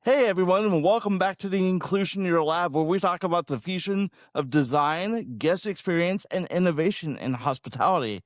Hey everyone, and welcome back to the Inclusioneer Lab, where we talk about the fusion of design, guest experience, and innovation in hospitality.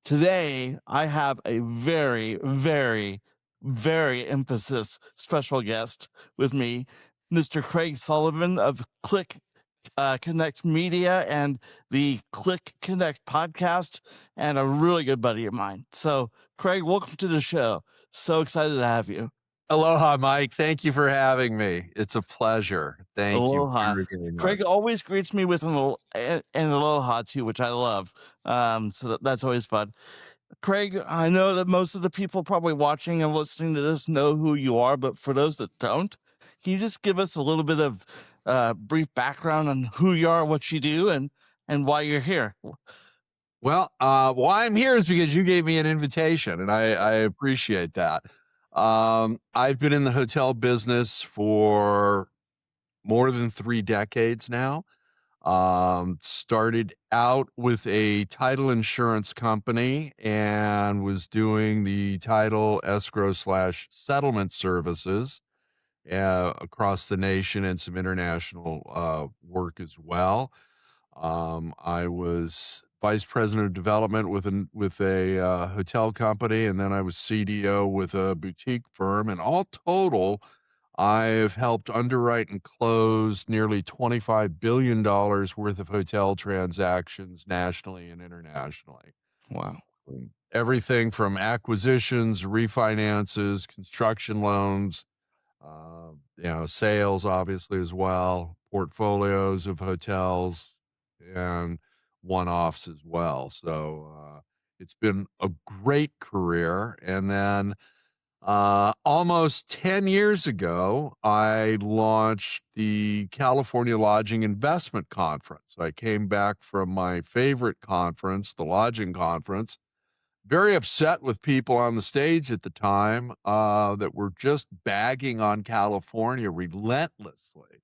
Today, I have a very, very, very emphasis special guest with me, Mr. Craig Sullivan of CLIC Connect Media and the CLIC Connect podcast, and a really good buddy of mine. So, Craig, welcome to the show. So excited to have you. Aloha, Mike. Thank you for having me. It's a pleasure. Thank Aloha. you very much. Craig always greets me with an aloha too, which I love. So that's always fun. Craig, I know that most of the people probably watching and listening to this know who you are, but for those that don't, can you just give us a little bit of brief background on who you are, what you do, and why you're here? Well, why I'm here is because you gave me an invitation, and I appreciate that. I've been in the hotel business for more than 3 decades now. Started out with a title insurance company and was doing the title escrow / settlement services across the nation and some international work as well. I was vice president of development with a hotel company, and then I was CDO with a boutique firm. And all total, I've helped underwrite and close nearly $25 billion worth of hotel transactions nationally and internationally. Wow. Everything from acquisitions, refinances, construction loans, sales obviously as well, portfolios of hotels, and one-offs as well. So it's been a great career. And then almost 10 years ago, I launched the California Lodging Investment Conference. I came back from my favorite conference, the Lodging Conference, very upset with people on the stage at the time that were just bagging on California relentlessly.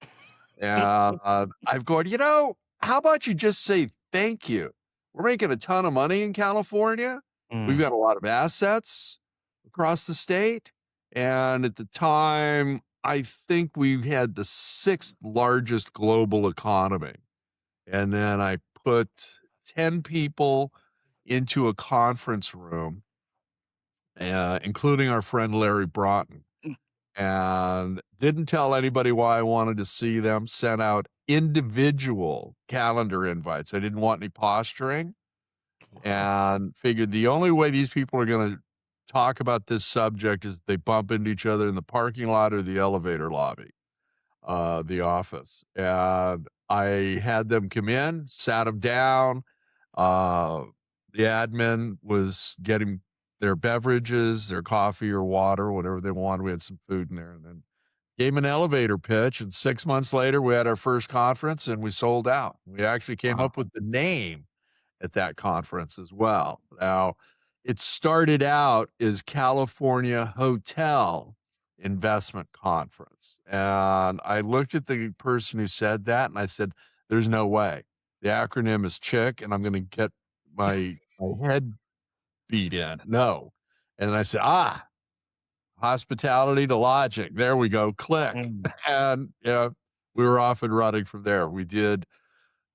And I've gone, how about you just say thank you? We're making a ton of money in California. We've got a lot of assets across the state. And at the time, I think we had the 6th largest global economy. And then I put 10 people into a conference room, including our friend Larry Broughton, and didn't tell anybody why I wanted to see them, sent out individual calendar invites. I didn't want any posturing, and figured the only way these people are going to talk about this subject is they bump into each other in the parking lot or the elevator lobby, the office. And I had them come in, sat them down. The admin was getting their beverages, their coffee or water, whatever they wanted. We had some food in there, and then gave them an elevator pitch. And 6 months later, we had our first conference and we sold out. We actually came up with the name at that conference as well. Now, it started out as California Hotel Investment Conference. And I looked at the person who said that and I said, there's no way. The acronym is CHIC, and I'm going to get my head beat in. No. And I said, hospitality to lodging. There we go. CLIC. And we were off and running from there. We did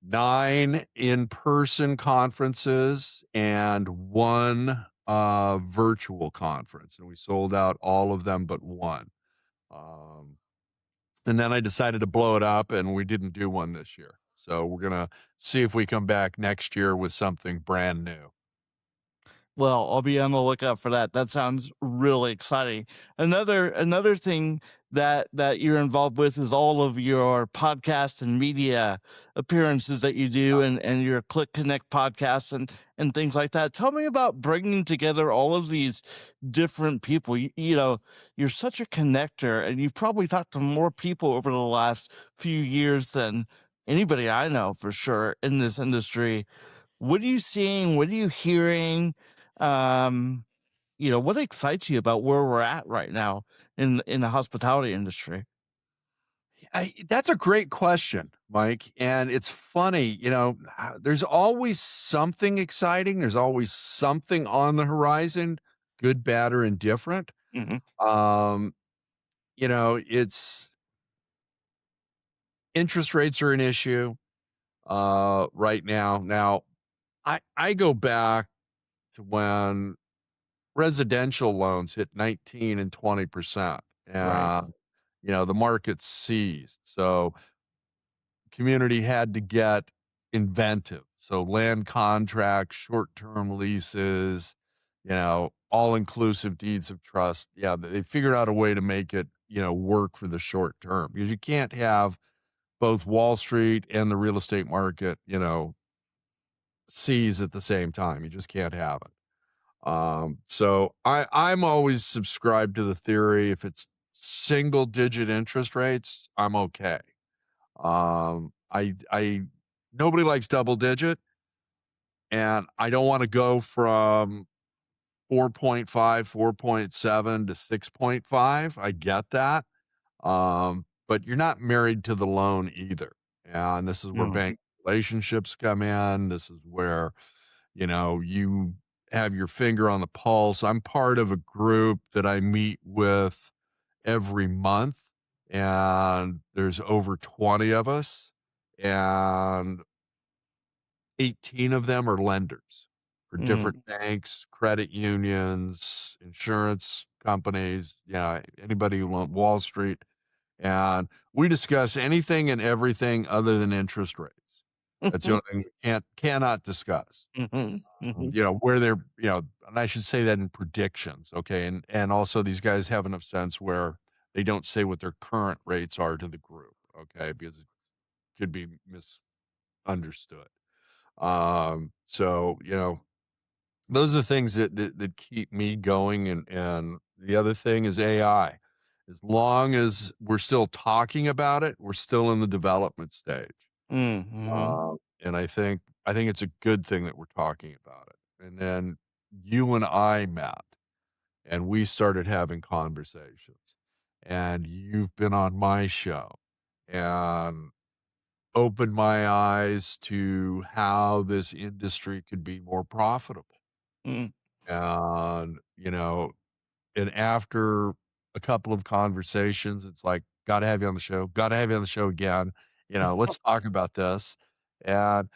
9 in-person conferences and 1 virtual conference. And we sold out all of them but 1. And then I decided to blow it up, and we didn't do one this year. So we're going to see if we come back next year with something brand new. Well, I'll be on the lookout for that. That sounds really exciting. Another thing that you're involved with is all of your podcast and media appearances that you do, and your Click Connect podcast and things like that. Tell me about bringing together all of these different people. You know, you're such a connector, and you've probably talked to more people over the last few years than anybody I know for sure in this industry. What are you seeing? What are you hearing? Um, what excites you about where we're at right now in the hospitality industry? That's a great question, Mike. And it's funny, there's always something exciting. There's always something on the horizon, good, bad, or indifferent. Mhm. Um, it's interest rates are an issue right now. Now, I go back to when residential loans hit 19 and 20%. Right. And, the market seized. So community had to get inventive. So land contracts, short-term leases, all-inclusive deeds of trust. Yeah, they figured out a way to make it, work for the short term, because you can't have both Wall Street and the real estate market, seize at the same time. You just can't have it. So I'm always subscribed to the theory, if it's single digit interest rates, I'm okay. I nobody likes double digit, and I don't want to go from 4.5, 4.7 to 6.5. I get that. But you're not married to the loan either. And this is where Mm, bank relationships come in. This is where, you have your finger on the pulse. I'm part of a group that I meet with every month, and there's over 20 of us, and 18 of them are lenders for mm, different banks, credit unions, insurance companies, anybody who wants Wall Street. And we discuss anything and everything other than interest rates. That's the only thing we cannot discuss. mhm, mhm. Where they're, and I should say that in predictions, okay? And also these guys have enough sense where they don't say what their current rates are to the group, okay? Because it could be misunderstood. So, those are the things that keep me going. And the other thing is AI. As long as we're still talking about it, we're still in the development stage. Mm, mhm. And I think it's a good thing that we're talking about it. And then you and I met, and we started having conversations, and you've been on my show and opened my eyes to how this industry could be more profitable. Mm. And, and after a couple of conversations, it's like, gotta have you on the show, gotta have you on the show again. Let's talk about this. And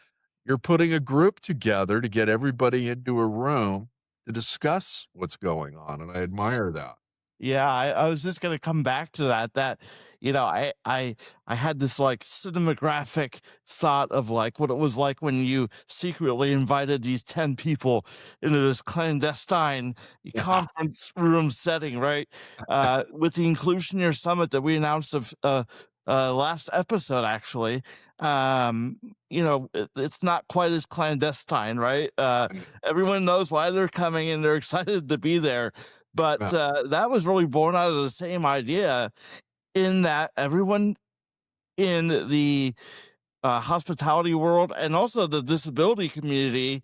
you're putting a group together to get everybody into a room to discuss what's going on. And I admire that. Yeah, I was just gonna come back to that. I had this like cinematographic thought of like what it was like when you secretly invited these 10 people into this clandestine Yeah. conference room setting, right? With the Inclusioneer Summit that we announced of last episode, actually. It's not quite as clandestine, right? Everyone knows why they're coming and they're excited to be there. But Yeah. that was really born out of the same idea, in that everyone in the hospitality world and also the disability community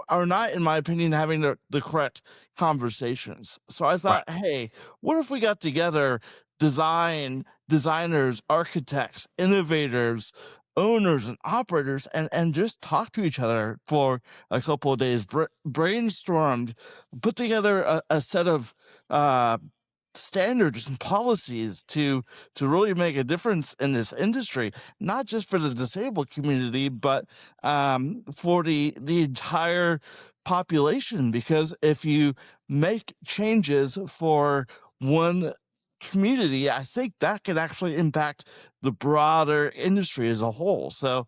are not, in my opinion, having the correct conversations. So I Right. thought, hey, what if we got together designers, architects, innovators, owners, and operators, and just talk to each other for a couple of days, brainstormed, put together a set of uh, standards and policies to really make a difference in this industry, not just for the disabled community, but for the entire population. Because if you make changes for one community, I think that could actually impact the broader industry as a whole. So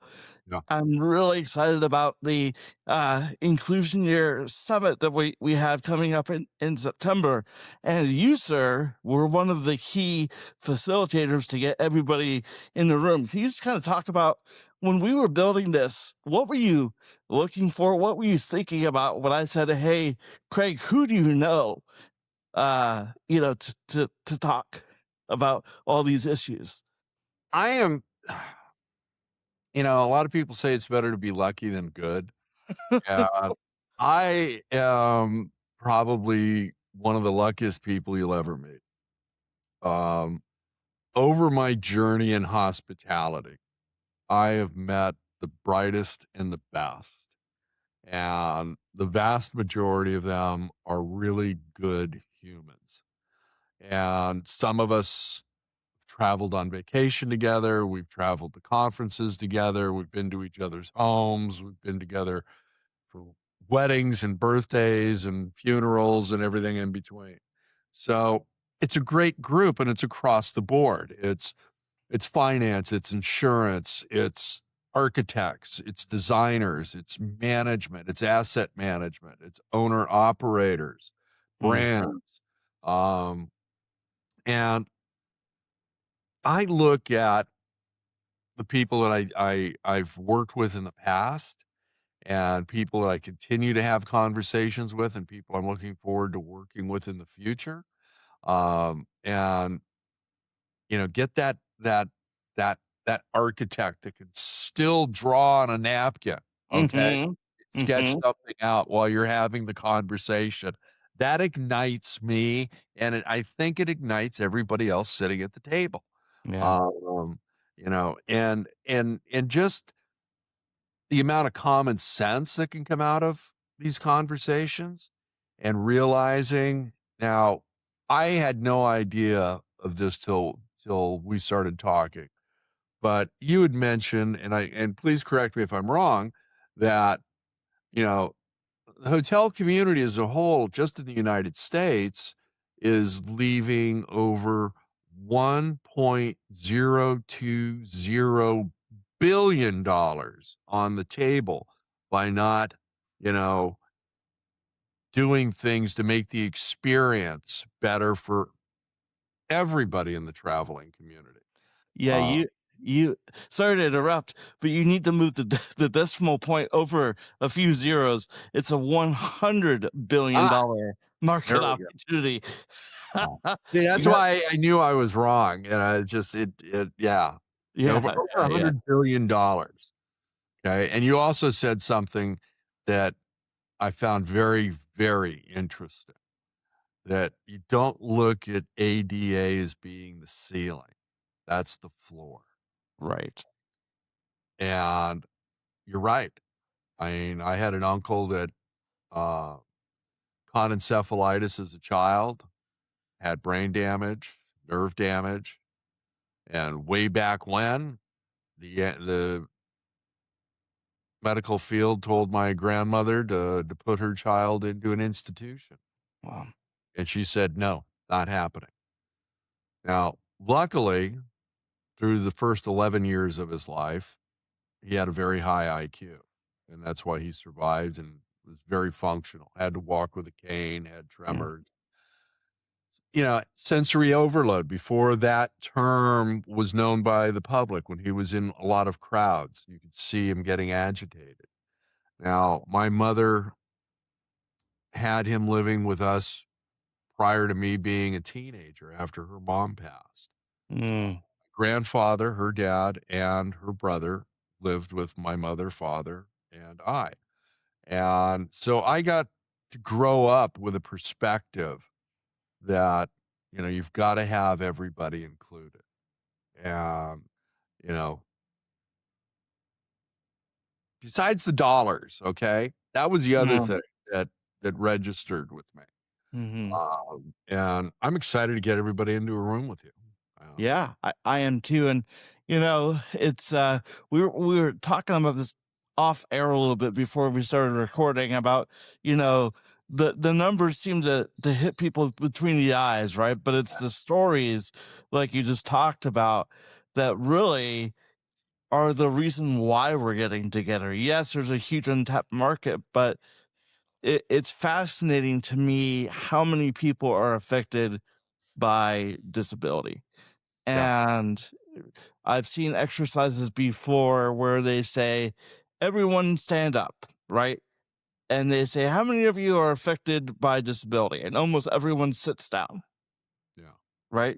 Yeah. I'm really excited about the Inclusioneer Summit that we have coming up in September. And you, sir, were one of the key facilitators to get everybody in the room. Can you just kind of talk about when we were building this, what were you looking for? What were you thinking about when I said, hey, Craig, who do you know, to talk about all these issues? I am, a lot of people say it's better to be lucky than good. And I am probably one of the luckiest people you'll ever meet. Um, over my journey in hospitality, I have met the brightest and the best. And the vast majority of them are really good humans. And some of us traveled on vacation together. We've traveled to conferences together. We've been to each other's homes. We've been together for weddings and birthdays and funerals and everything in between. So it's a great group, and it's across the board. It's finance, it's insurance, it's architects, it's designers, it's management, it's asset management, it's owner operators, Mm, brands. Um, and I look at the people that I've worked with in the past, and people that I continue to have conversations with, and people I'm looking forward to working with in the future. And get that that architect that can still draw on a napkin, okay? mhm, Sketch mhm, something out while you're having the conversation. That ignites me, and I think it ignites everybody else sitting at the table. yeah. And just the amount of common sense that can come out of these conversations, and realizing now, I had no idea of this till we started talking, but you had mentioned, and please correct me if I'm wrong, that, you know, the hotel community as a whole, just in the United States, is leaving over $1.020 billion on the table by not, you know, doing things to make the experience better for everybody in the traveling community. Yeah, Uh, you sorry to interrupt, but you need to move the decimal point over a few zeros. It's a $100 billion ah, there market we go. opportunity. See, that's You got why I knew I was wrong, and yeah. Over yeah, yeah, yeah. $100 billion. Okay, and you also said something that I found very, very interesting, that you don't look at ADA as being the ceiling, that's the floor, Right. and you're right. I mean, I had an uncle that, uh, caught encephalitis as a child, had brain damage, nerve damage, and way back when, the medical field told my grandmother to put her child into an institution, Wow. and she said, "No, not happening." Now, luckily, through the first 11 years of his life, he had a very high IQ, and that's why he survived and was very functional, had to walk with a cane, had Yeah. tremors. Sensory overload, before that term was known by the public, when he was in a lot of crowds, you could see him getting agitated. Now, my mother had him living with us prior to me being a teenager after her mom passed. Mm, Grandfather, her dad, and her brother lived with my mother, father, and I. And so I got to grow up with a perspective that, you've got to have everybody included. And, you know, besides the dollars, okay, that was the other yeah. thing that registered with me. Mhm. And I'm excited to get everybody into a room with you. Um, Yeah, I am too. And it's we were talking about this off air a little bit before we started recording about, you know, the numbers seem to hit people between the eyes, right? But it's the stories like you just talked about that really are the reason why we're getting together. Yes, there's a huge untapped market, but it's fascinating to me how many people are affected by disability. Yeah. And I've seen exercises before where they say, everyone stand up, right? And they say, how many of you are affected by disability? And almost everyone sits down, Yeah. right?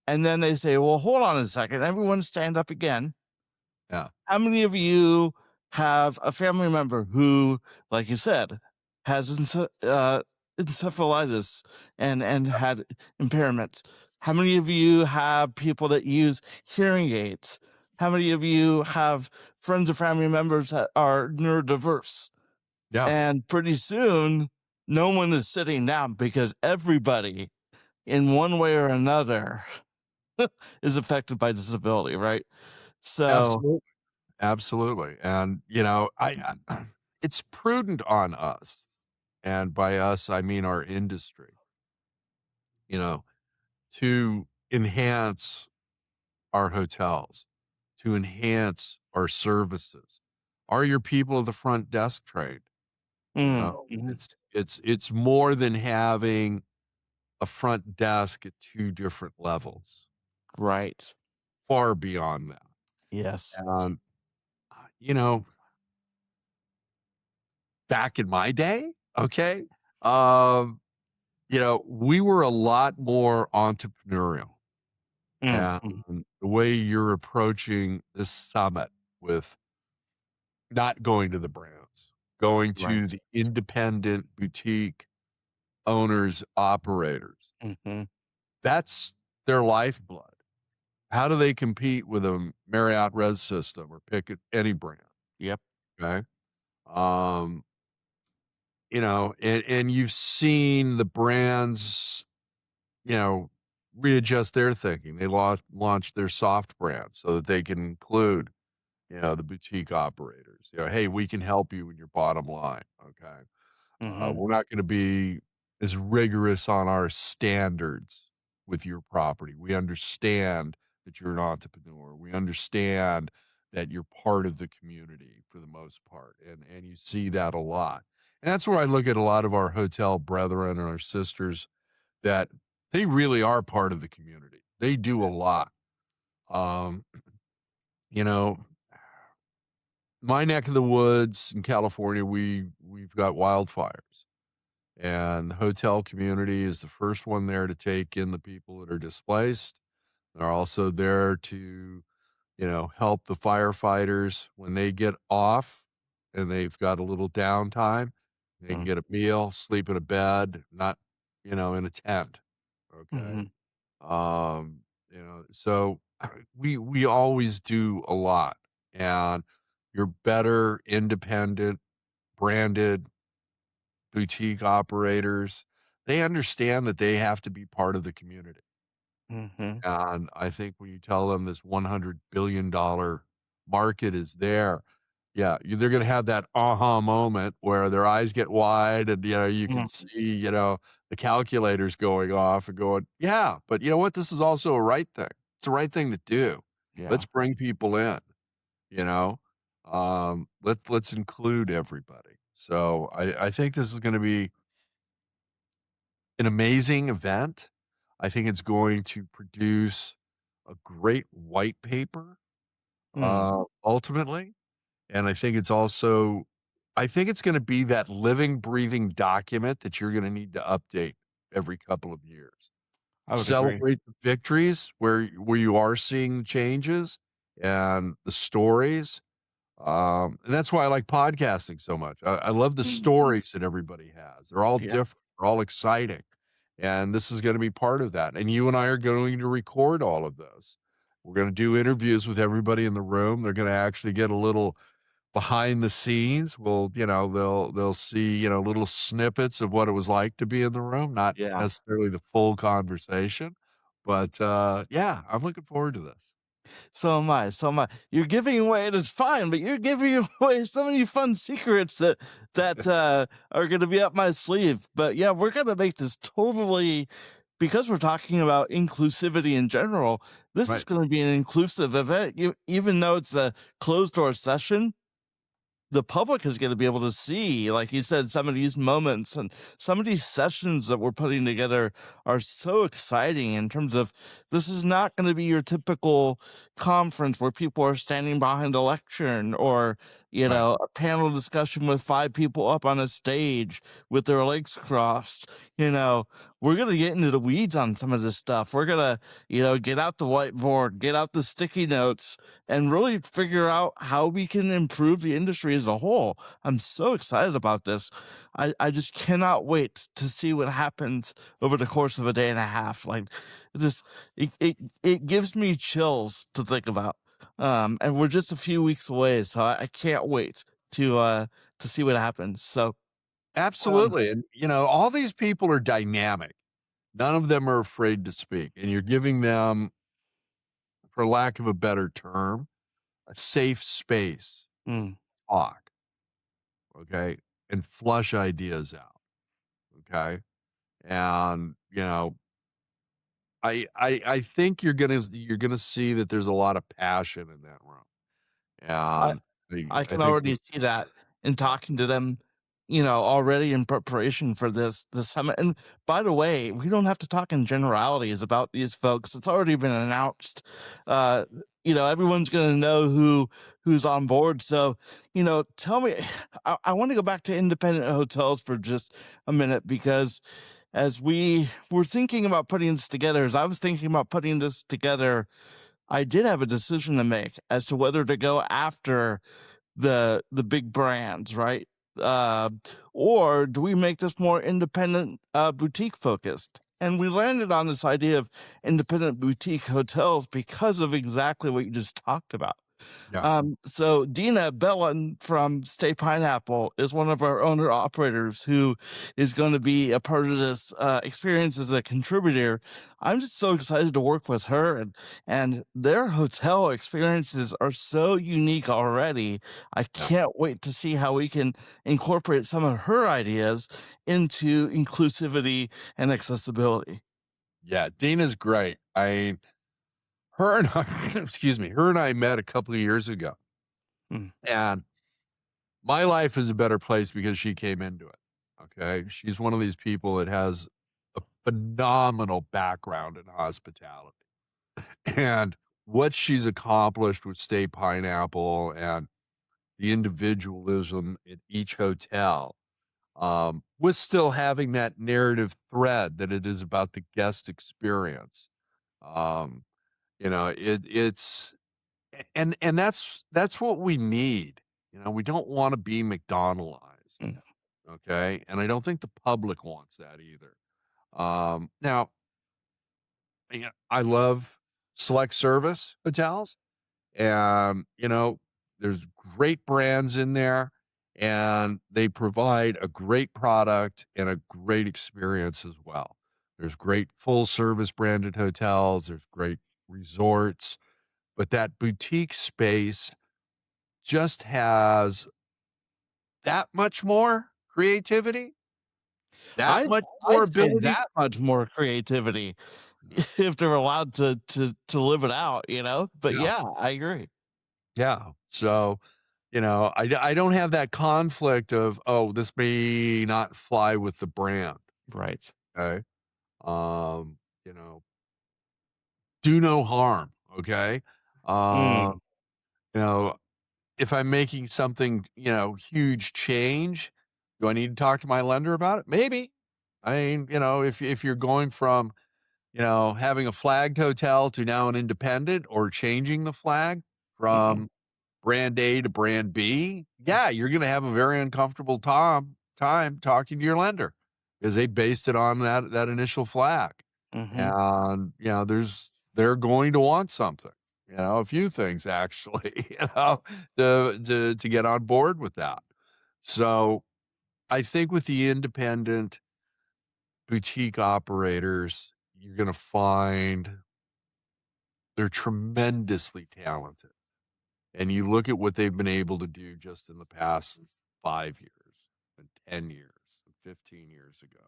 And then they say, well, hold on a second, everyone stand up again. Yeah. How many of you have a family member who, like you said, has encephalitis and had impairments? How many of you have people that use hearing aids? How many of you have friends or family members that are neurodiverse? Yeah. And pretty soon, no one is sitting down because everybody, in one way or another, is affected by disability, right? So, Absolutely. Absolutely. And, it's prudent on us. And by us, I mean our industry, you know, to enhance our hotels, to enhance our services. Are your people at the front desk trained? You know, mhm, it's more than having a front desk at two different levels, right. far beyond that. Yes. And, you know, back in my day, okay, um, we were a lot more entrepreneurial. And Mhm, the way you're approaching this summit with not going to the brands, going right. to the independent boutique owners, operators, Mhm, that's their lifeblood. How do they compete with a Marriott Res System or pick any brand? yep. Okay. Um, and you've seen the brands, you know, readjust their thinking. They launched their soft brand so that they can include, the boutique operators. Hey, we can help you in your bottom line. Okay. Mhm, We're not going to be as rigorous on our standards with your property. We understand that you're an entrepreneur. We understand that you're part of the community for the most part. And you see that a lot. And that's where I look at a lot of our hotel brethren and our sisters that they really are part of the community. They do a lot. Um, you know, my neck of the woods in California, we've got wildfires. And the hotel community is the first one there to take in the people that are displaced. They're also there to, help the firefighters when they get off and they've got a little downtime. They can mm, get a meal, sleep in a bed, not, in a tent. Okay. mhm, So we always do a lot. And you're better, independent, branded boutique operators, they understand that they have to be part of the community. mhm, And I think when you tell them this $100 billion market is there, yeah, they're going to have that aha moment where their eyes get wide and, you can mm, see, the calculators going off and going, yeah, but you know what? This is also a right thing. It's the right thing to do. yeah. Let's bring people in, you know, let's include everybody. So I think this is going to be an amazing event. I think it's going to produce a great white paper, Mm, ultimately, and I think it's gonna be that living, breathing document that you're gonna need to update every couple of years. I would agree. Celebrate the victories where you are seeing changes and the stories, and that's why I like podcasting so much. I love the Mm, stories that everybody has. They're all yep, different. They're all exciting. And this is going to be part of that. And you and I are going to record all of this. We're going to do interviews with everybody in the room. They're going to actually get a little behind the scenes. They'll see, little snippets of what it was like to be in the room, not yeah. necessarily the full conversation. But yeah, I'm looking forward to this. So am I, so am I. You're giving away and it's fine, but you're giving away so many fun secrets that are gonna be up my sleeve. But yeah, we're gonna make this totally because we're talking about inclusivity in general, this is Right. going to be an inclusive event. Even though it's a closed door session, the public is going to be able to see, like you said, some of these moments and some of these sessions that we're putting together are so exciting in terms of this is not going to be your typical conference where people are standing behind a lectern or, Right. a panel discussion with 5 people up on a stage with their legs crossed. We're going to get into the weeds on some of this stuff. We're going to, get out the whiteboard, get out the sticky notes, and really figure out how we can improve the industry as a whole. I'm so excited about this. I just cannot wait to see what happens over the course of a day and a half. Like, it gives me chills to think about. And we're just a few weeks away, so I can't wait to see what happens. So, um, Absolutely. And, all these people are dynamic. None of them are afraid to speak. And you're giving them, for lack of a better term, a safe space mm, to talk. Okay. And flush ideas out. Okay. And, I think you're gonna see that there's a lot of passion in that room. I And I I can think already see that in yeah, talking to them, already in preparation for this summit. And by the way, we don't have to talk in generalities about these folks. It's already been announced. Uh, everyone's going to know who's on board. So, tell me, I want to go back to independent hotels for just a minute because as we were thinking about putting this together, as I was thinking about putting this together, I did have a decision to make as to whether to go after the big brands, right? Uh, or do we make this more independent, boutique focused? And we landed on this idea of independent boutique hotels because of exactly what you just talked about. yeah, So Dina Bellin from Stay Pineapple is one of our owner operators who is going to be a part of this experience as a contributor. I'm just so excited to work with her, and their hotel experiences are so unique already. I yeah, can't wait to see how we can incorporate some of her ideas into inclusivity and accessibility. yeah. Dina's great. Her and I, excuse me, her and I met a couple of years ago, Mm. and my life is a better place because she came into it. Okay. She's one of these people that has a phenomenal background in hospitality. And what she's accomplished with Stay Pineapple and the individualism in each hotel, with still having that narrative thread that it is about the guest experience. Um, it's and that's what we need. We don't want to be McDonaldized, Mm. okay? And I don't think the public wants that either. Now, I love select service hotels. And, there's great brands in there and they provide a great product and a great experience as well. There's great full service branded hotels, there's great resorts, but that boutique space just has that much more creativity, that I'd much more I'd say ability. that much more creativity if they're allowed to live it out, But Yeah. yeah, I agree. Yeah. So, I don't have that conflict of, oh, this may not fly with the brand. Right. Okay. Um, you know, do no harm. Okay. Um, Mm, you know, if I'm making something, huge change, do I need to talk to my lender about it? Maybe. I mean, if you're going from, having a flagged hotel to now an independent or changing the flag mhm, from brand A to brand B, yeah, you're going to have a very uncomfortable time talking to your lender because they based it on that initial flag. mhm, And, they're going to want something, a few things actually, to get on board with that. So I think with the independent boutique operators, you're going to find they're tremendously talented. And you look at what they've been able to do just in the past 5 years and 10 years and 15 years ago.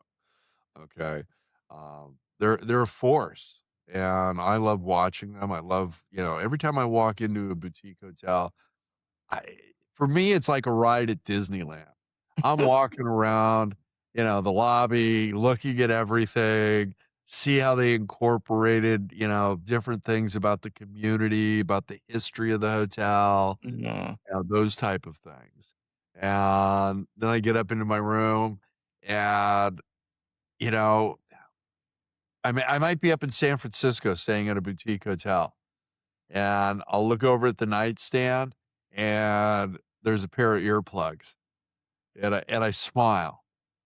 Okay. they're a force, and I love watching them. I love, every time I walk into a boutique hotel, I for me, it's like a ride at Disneyland. I'm walking around, the lobby, looking at everything, see how they incorporated, different things about the community, about the history of the hotel, Yeah. those type of things. And then I get up into my room and, you know, I might be up in San Francisco staying at a boutique hotel, and I'll look over at the nightstand and there's a pair of earplugs, and I smile.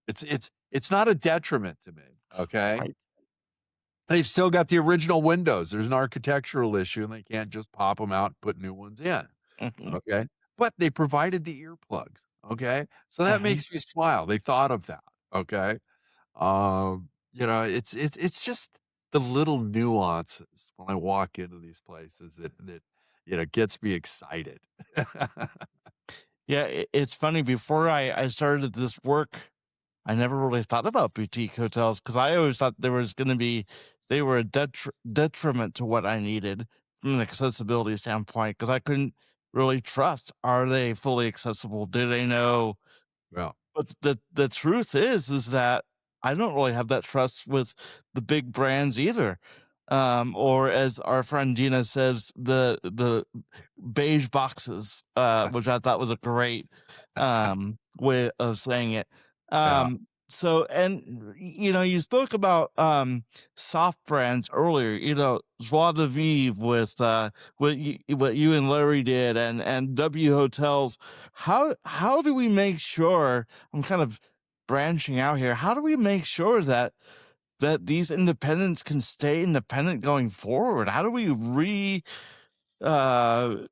It's not a detriment to me, okay? Right. They've still got the original windows. There's an architectural issue, and they can't just pop them out and put new ones in, Mhm. okay? But they provided the earplugs, okay? So that Mhm. makes me smile. They thought of that, okay? It's just the little nuances when I walk into these places that gets me excited. Yeah, it's funny. Before I started this work, I never really thought about boutique hotels because I always thought there was going to be they were a detriment to what I needed from an accessibility standpoint because I couldn't really trust, are they fully accessible? Do they know? Yeah. But the truth is that I don't really have that trust with the big brands either. Or as our friend Dina says, the beige boxes, which I thought was a great way of saying it. Yeah. So, and you spoke about soft brands earlier. Joie de Vivre with what you and Larry did, and W Hotels. How do we make sure? I'm kind of branching out here. How do we make sure that these independents can stay independent going forward? How do we uh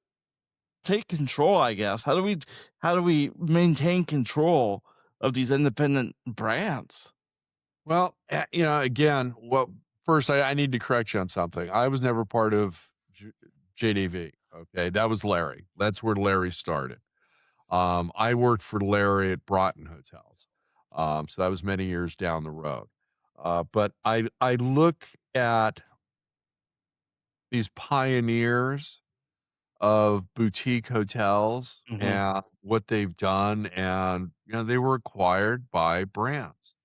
take control, I guess? How do we maintain control of these independent brands? Well, again, first I need to correct you on something. I was never part of JDV. Okay, that was Larry. That's where Larry started. I worked for Larry at Broughton Hotels. So that was many years down the road. But I look at these pioneers of boutique hotels Mhm. and what they've done, and they were acquired by brands.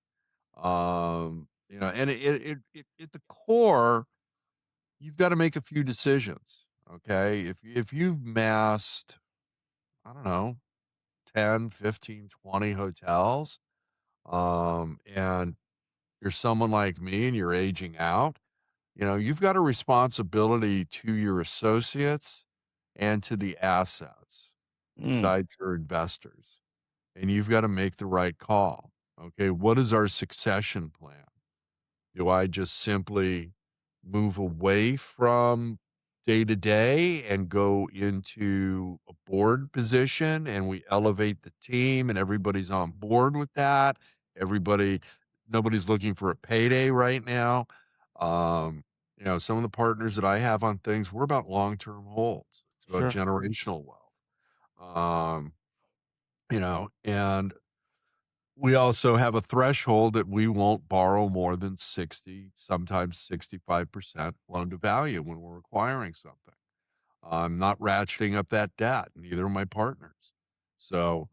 And at the core, you've got to make a few decisions. Okay, if you've massed, I don't know, 10, 15, 20 hotels, and you're someone like me and you're aging out, you've got a responsibility to your associates and to the assets Mm, besides your investors. And you've got to make the right call. Okay, what is our succession plan? Do I just simply move away from day to day and go into a board position and we elevate the team and everybody's on board with that? Everybody, nobody's looking for a payday right now. Um, some of the partners that I have on things, we're about long-term holds. It's about sure. generational wealth. And we also have a threshold that we won't borrow more than 60, sometimes 65% loan to value when we're acquiring something. I'm not ratcheting up that debt, neither are my partners. So,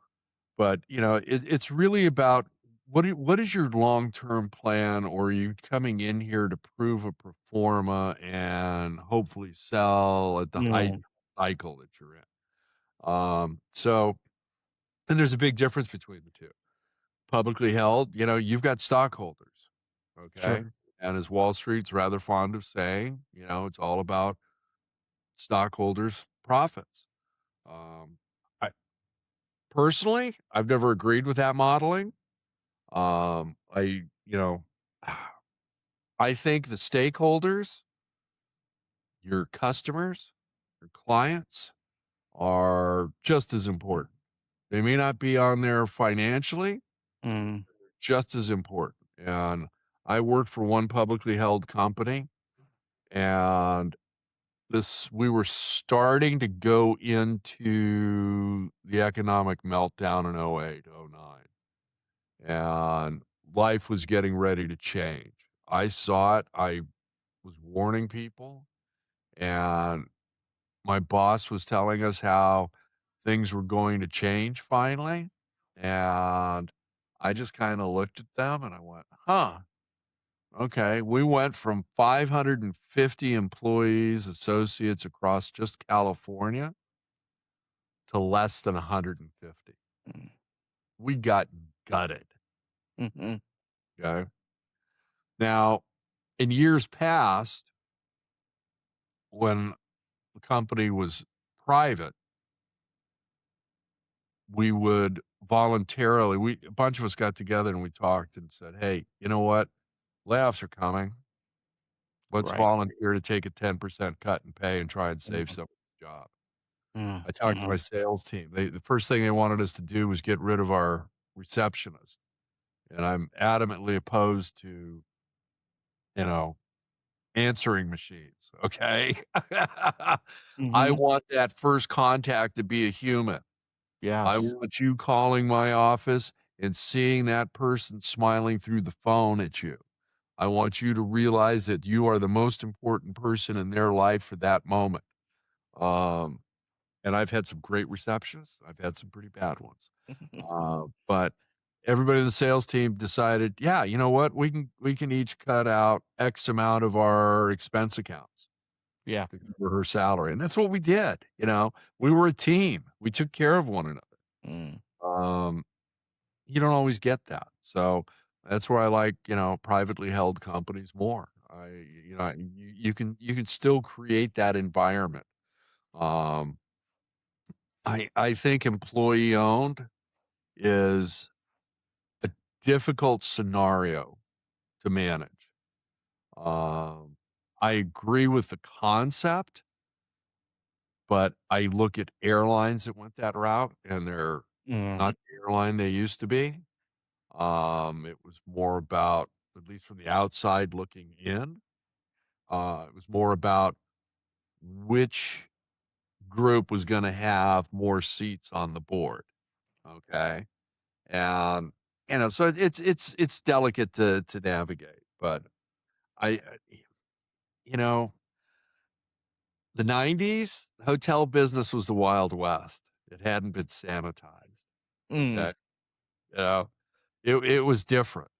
but it's really about what is your long-term plan, or are you coming in here to prove a pro forma and hopefully sell at the height Mm, cycle that you're in? And there's a big difference between the two. Publicly held, you've got stockholders, okay? sure. And as Wall Street's rather fond of saying, it's all about stockholders' profits. I personally, I've never agreed with that modeling. I, I think the stakeholders, your customers, your clients are just as important. They may not be on there financially, Mm, just as important. And I worked for one publicly held company, and this we were starting to go into the economic meltdown in '08, '09, and life was getting ready to change. I saw it. I was warning people, and my boss was telling us how things were going to change finally, and I just kinda looked at them and I went, "Huh, okay." We went from 550 employees, associates across just California to less than 150. Mm, We got gutted, mhm, okay? Now, in years past, when the company was private, we would voluntarily a bunch of us got together and we talked and said, "Hey, you know what? Layoffs are coming. Let's right. volunteer to take a 10% cut in pay and try and save Mhm, someone's job." I talked to my mhm, sales team. The first thing they wanted us to do was get rid of our receptionist, and I'm adamantly opposed to, you know, answering machines, okay? I mhm. want that first contact to be a human. I Yes. want you calling my office and seeing that person smiling through the phone at you. I want you to realize that you are the most important person in their life for that moment. Um, and I've had some great receptionists. I've had some pretty bad ones. But everybody in the sales team decided, yeah, you know what? We can each cut out X amount of our expense accounts Yeah. to cover her salary. And that's what we did. We were a team. We took care of one another. Mm, Um, you don't always get that. So that's where I like, privately held companies more. You can still create that environment. Um, I think employee owned is a difficult scenario to manage. Um, I agree with the concept, but I look at airlines that went that route and they're mm, not the airline they used to be. It was more about, at least from the outside looking in, it was more about which group was going to have more seats on the board. Okay. And, so it's delicate to navigate, but I you know, the 90s, hotel business was the Wild West. It hadn't been sanitized. mm. Okay. You know, it was different.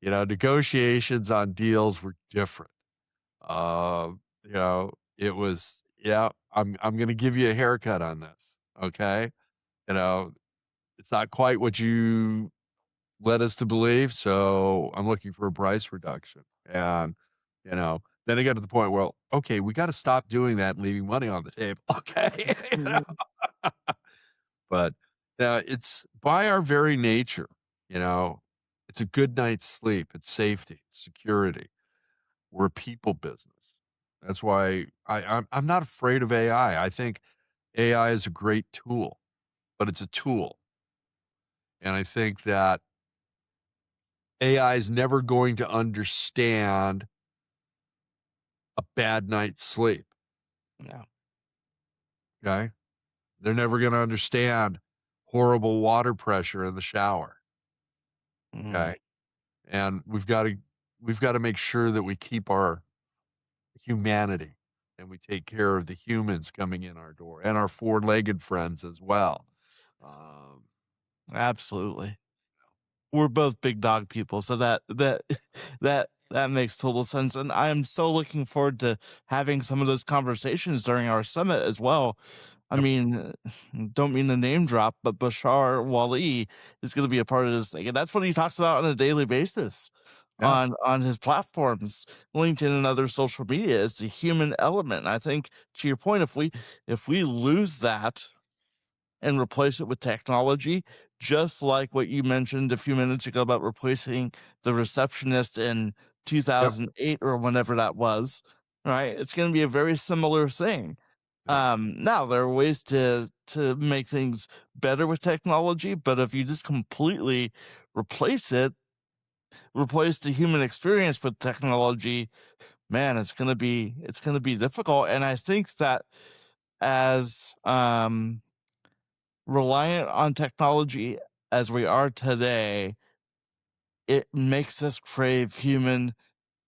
Negotiations on deals were different. It was, yeah, I'm gonna give you a haircut on this. Okay. You know, it's not quite what you led us to believe, so I'm looking for a price reduction. And, then it got to the point, well, okay, we got to stop doing that and leaving money on the table. Okay. But it's by our very nature, you know, it's a good night's sleep, it's safety, it's security. We're a people business. That's why I'm not afraid of AI. I think AI is a great tool, but it's a tool. And I think that AI is never going to understand a bad night's sleep. No. Okay. They're never going to understand horrible water pressure in the shower. Mm, Okay. And we've got to make sure that we keep our humanity and we take care of the humans coming in our door and our four-legged friends as well. Um, absolutely. We're both big dog people, so that makes total sense, and I am so looking forward to having some of those conversations during our summit as well. I yep. mean, don't mean to name drop, but Bashar Wali is gonna be a part of this thing, and that's what he talks about on a daily basis Yeah. on his platforms, LinkedIn and other social media, is the human element. I think to your point, if we lose that and replace it with technology, just like what you mentioned a few minutes ago about replacing the receptionist in Yep. 2008 or whenever that was, right? It's going to be a very similar thing. Yep. Now there are ways to make things better with technology, but if you just completely replace it, replace the human experience with technology, man, it's gonna be difficult. And I think that as reliant on technology as we are today, it makes us crave human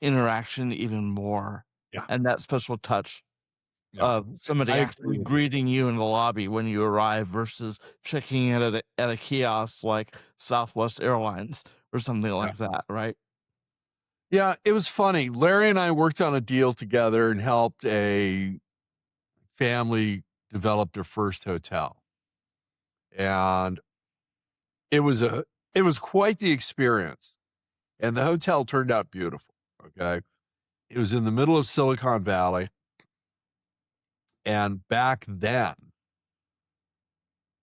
interaction even more, Yeah. and that special touch Yeah. of somebody I actually agree with you. greeting you in the lobby when you arrive versus checking in at a kiosk like Southwest Airlines or something Yeah. like that, right? Yeah, it was funny. Larry and I worked on a deal together and helped a family develop their first hotel. And it was quite the experience. And the hotel turned out beautiful. Okay. It was in the middle of Silicon Valley. And back then,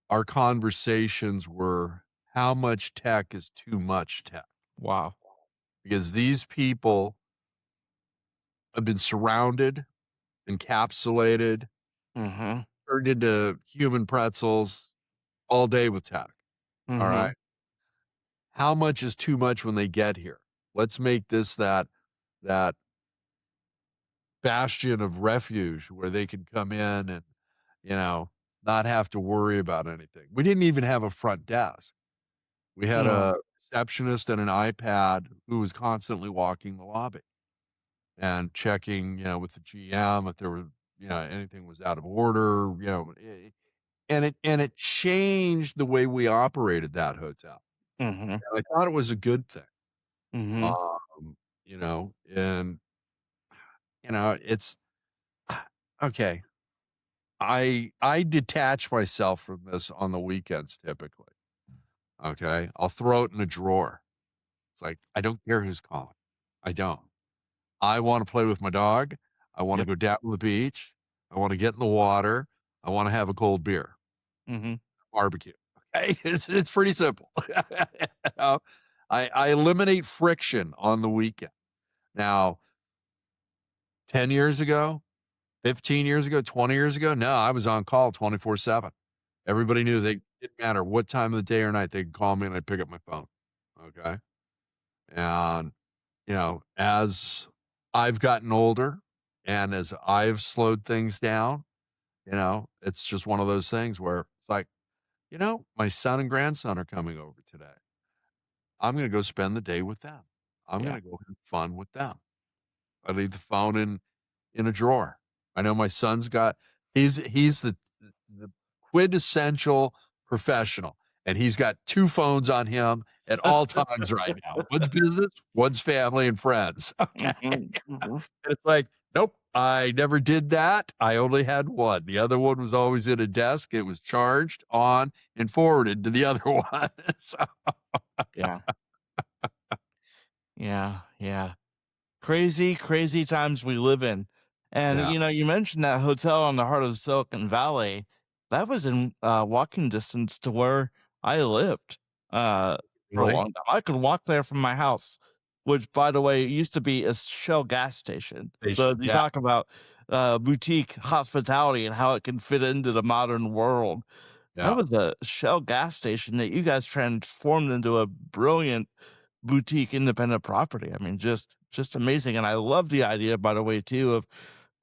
our conversations were how much tech is too much tech? Wow. Because these people have been surrounded, encapsulated, Mhm. turned into human pretzels all day with tech. All Mhm. right. How much is too much when they get here? Let's make this that bastion of refuge where they can come in and, you know, not have to worry about anything. We didn't even have a front desk. We had Mm. a receptionist and an iPad who was constantly walking the lobby and checking, with the GM if there were, anything was out of order, and it changed the way we operated that hotel. Mhm. And I thought it was a good thing. Mhm. Um, and it's okay. I detach myself from this on the weekends typically. Okay. I'll throw it in a drawer. It's like, I don't care who's calling. I don't. I want to play with my dog. I want to Yep. go down to the beach. I want to get in the water. I want to have a cold beer, Mhm. barbecue. Okay. It's pretty simple. You know, I eliminate friction on the weekend. Now, 10 years ago, 15 years ago, 20 years ago, no, I was on call 24/7. Everybody knew they didn't matter what time of the day or night, they could call me and I'd pick up my phone. Okay. And, as I've gotten older and as I've slowed things down, it's just one of those things where it's like, my son and grandson are coming over today. I'm going to go spend the day with them. I'm going Yeah. to go have fun with them. I leave the phone in a drawer. I know my son's got he's the quintessential professional, and he's got 2 phones on him at all times right now. One's business, one's family and friends. Okay. Mhm. Mhm. And it's like, nope, I never did that. I only had one. The other one was always in a desk. It was charged, on, and forwarded to the other one. So, Yeah. Yeah. Yeah. Crazy, crazy times we live in. And, yeah. you mentioned that hotel on the heart of Silicon Valley. That was in walking distance to where I lived for a Really? long time. I could walk there from my house, which, by the way, used to be a Shell gas station. So Station. if you Yeah. talk about boutique hospitality and how it can fit into the modern world, that Yeah. was a Shell gas station that you guys transformed into a brilliant boutique independent property. I mean, just amazing, and I love the idea, by the way, too,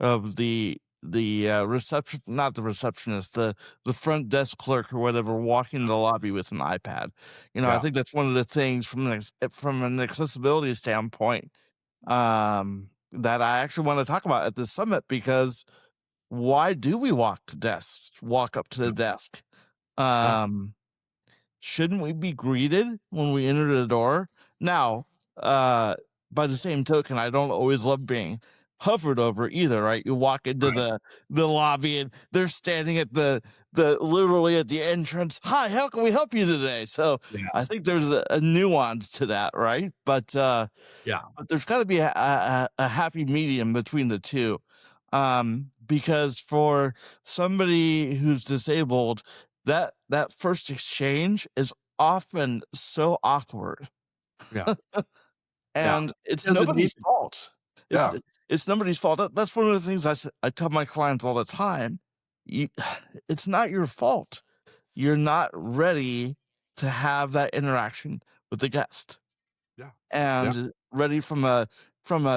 of the reception, not the receptionist, the front desk clerk or whatever walking in the lobby with an iPad. I Yeah. think that's one of the things from an accessibility standpoint, that I actually want to talk about at the summit because why do we walk up to the Yeah. desk? Yeah. Um Shouldn't we be greeted when we enter the door? Now, uh, by the same token, I don't always love being hovered over either, right? You walk into Right. the lobby and they're standing at the literally at the entrance. Hi, how can we help you today? So Yeah. I think there's a nuance to that, right? Yeah. But there's got to be a happy medium between the two. Because for somebody who's disabled, that first exchange is often so awkward, Yeah. Yeah. and It it's doesn't need nobody's to. fault. It's Yeah. it's nobody's fault. That's one of the things I tell my clients all the time. You, it's not your fault. You're not ready to have that interaction with the guest. Yeah. Yeah. And ready from a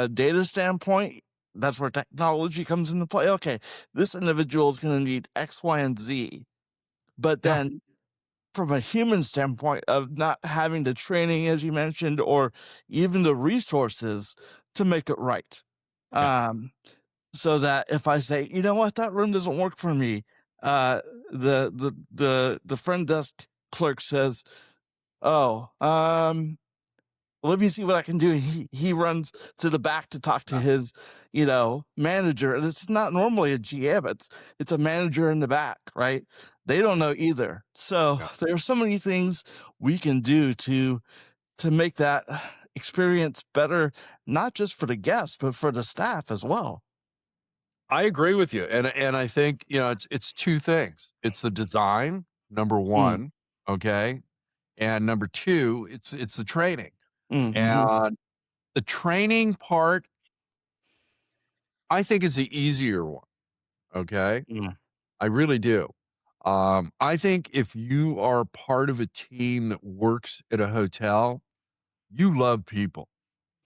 data standpoint, that's where technology comes into play. Okay, this individual is gonna need X, Y, and Z, but Yeah. then from a human standpoint of not having the training, as you mentioned, or even the resources to make it right. Yeah. Um, so that if I say, you know what, that room doesn't work for me, uh, the front desk clerk says, "Oh, let me see what I can do." He runs to the back to talk to Yeah. his, manager, and it's not normally a GM. It's a manager in the back, right? They don't know either. So Yeah. there are so many things we can do to make that experience better, not just for the guests, but for the staff as well. I agree with you, and I think, it's 2 things. It's the design, number Mm, 1, okay? And number 2, it's the training. mhm, And the training part, I think, is the easier one, okay? mm, I really do. I think if you are part of a team that works at a hotel, you love people.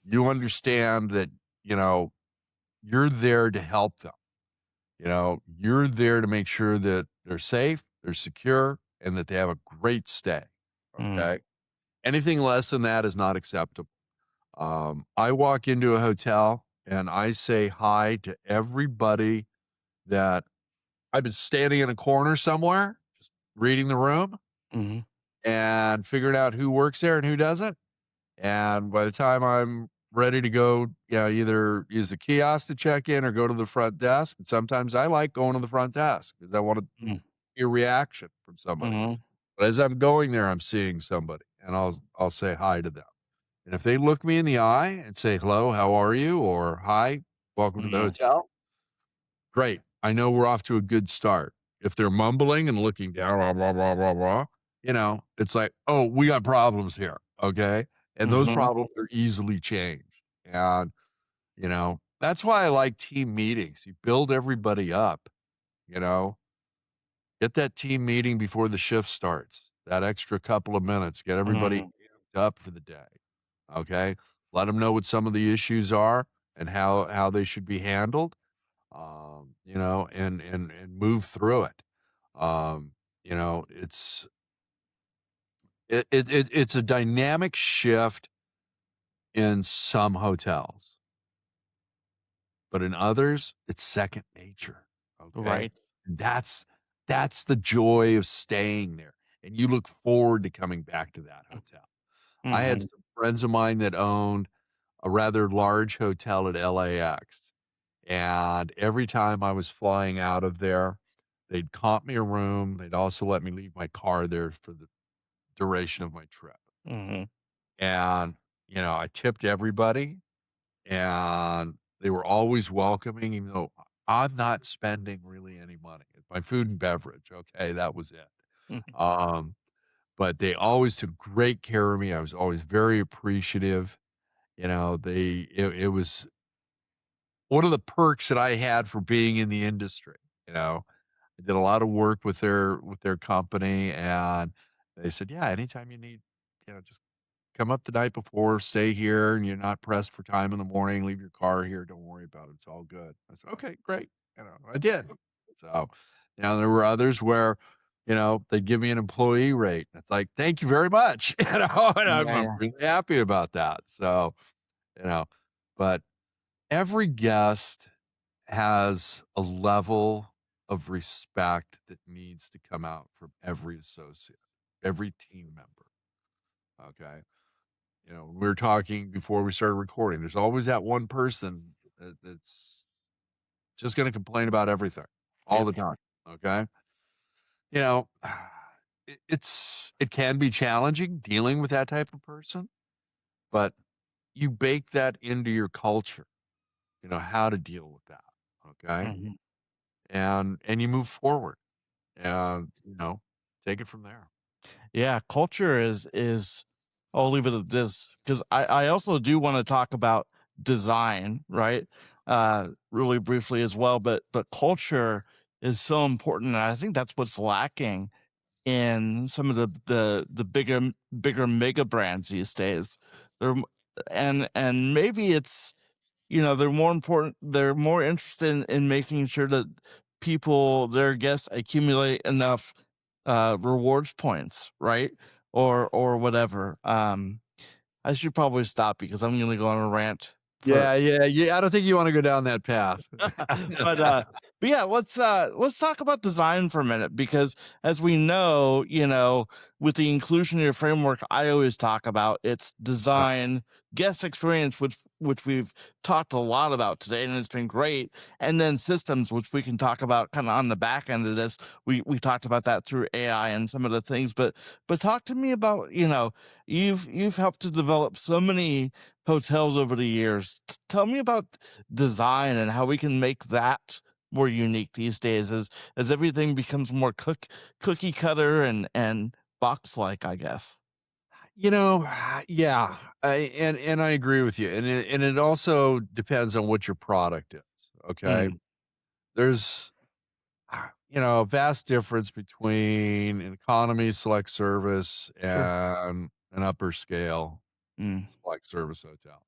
You understand that, you know, you're there to help them. You're there to make sure that they're safe, they're secure, and that they have a great stay. mm, Okay. Anything less than that is not acceptable. I walk into a hotel and I say hi to everybody that I've been standing in a corner somewhere, just reading the room mhm, and figuring out who works there and who doesn't. And by the time I'm ready to go, either use the kiosk to check in or go to the front desk. And sometimes I like going to the front desk because I want to mm, hear reaction from somebody. mhm, But as I'm going there, I'm seeing somebody and I'll say hi to them. And if they look me in the eye and say, "Hello, how are you?" or "Hi, welcome to the mhm, hotel," great. I know we're off to a good start. If they're mumbling and looking down, blah, blah, blah, blah, blah, it's like, "Oh, we got problems here." Okay. And those mhm, problems are easily changed. And, that's why I like team meetings. You build everybody up, you know, get that team meeting before the shift starts, that extra couple of minutes, get everybody mhm, amped up for the day. Okay. Let them know what some of the issues are and how they should be handled, and move through it. Um, it's a dynamic shift in some hotels, but in others, it's second nature. Okay. right. And that's the joy of staying there. And you look forward to coming back to that hotel. I had Mhm, some friends of mine that owned a rather large hotel at LAX. And every time I was flying out of there, they'd comp me a room. They'd also let me leave my car there for the duration of my trip. mhm, And, I tipped everybody and they were always welcoming, even though I'm not spending really any money. My food and beverage. Okay. That was it. mhm, Um, but they always took great care of me. I was always very appreciative. It was one of the perks that I had for being in the industry. You know, I did a lot of work with their company, and they said, "Yeah, anytime you need, just come up the night before, stay here, and you're not pressed for time in the morning. Leave your car here. Don't worry about it. It's all good." I said, "Okay, great." I did. So, there were others where, they'd give me an employee rate. It's like, "Thank you very much," and I'm, yeah, I'm yeah, really happy about that. So, you know, but every guest has a level of respect that needs to come out from every associate, every team member. Okay. We were talking before we started recording. There's always that one person that's just going to complain about everything all yep, the time. Okay. You know, it can be challenging dealing with that type of person, but you bake that into your culture, how to deal with that. Okay. mhm. And you move forward and, take it from there. Yeah, culture is I'll leave it at this because I also do want to talk about design, right? Really briefly as well, but culture is so important. And I think that's what's lacking in some of the bigger mega brands these days. They're and maybe it's they're more interested in making sure that their guests accumulate enough rewards points, right? Or whatever. I should probably stop because I'm going to go on a rant for Yeah. I don't think you want to go down that path. but yeah, let's talk about design for a minute because as we know, with the inclusionary framework I always talk about, it's Yeah. design, guest experience, which we've talked a lot about today, and it's been great, and then systems, which we can talk about kind of on the back end of this. We talked about that through AI and some of the things, but talk to me about, you've helped to develop so many hotels over the years. Tell me about design and how we can make that more unique these days as everything becomes more cookie cutter and box like, I guess. You know, yeah, and I agree with you, and it also depends on what your product is. Okay, Mm, there's a vast difference between an economy select service sure. and an upper scale Mm, select service hotel.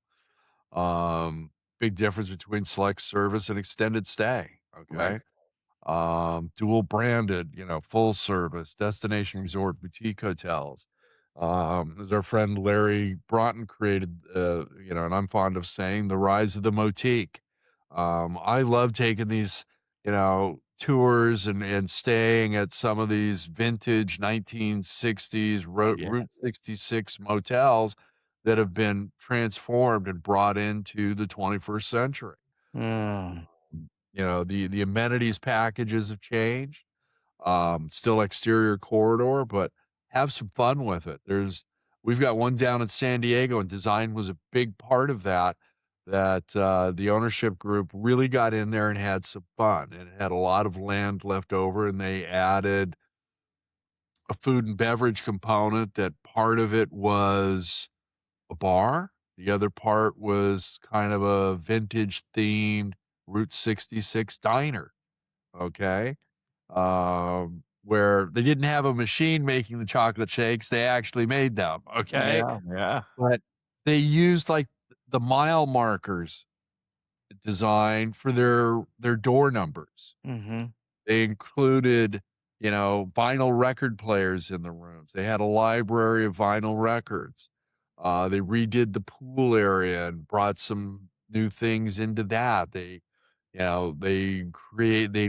Big difference between select service and extended stay. right. Okay, dual branded, full service, destination resort, boutique hotels. As our friend Larry Broughton created, and I'm fond of saying, the rise of the motique. I love taking these, tours and staying at some of these vintage 1960s Yeah. Route 66 motels that have been transformed and brought into the 21st century. Mm, The amenities packages have changed. Still exterior corridor, but have some fun with it. We've got one down in San Diego, and design was a big part of that. The ownership group really got in there and had some fun, and it had a lot of land left over, and they added a food and beverage component. That part of it was a bar. The other part was kind of a vintage themed Route 66 diner. Okay. Where they didn't have a machine making the chocolate shakes, they actually made them, okay? yeah, yeah. But they used, like, the mile markers design for their door numbers. Hmm. They included, vinyl record players in the rooms. They had a library of vinyl records. They redid the pool area and brought some new things into that. They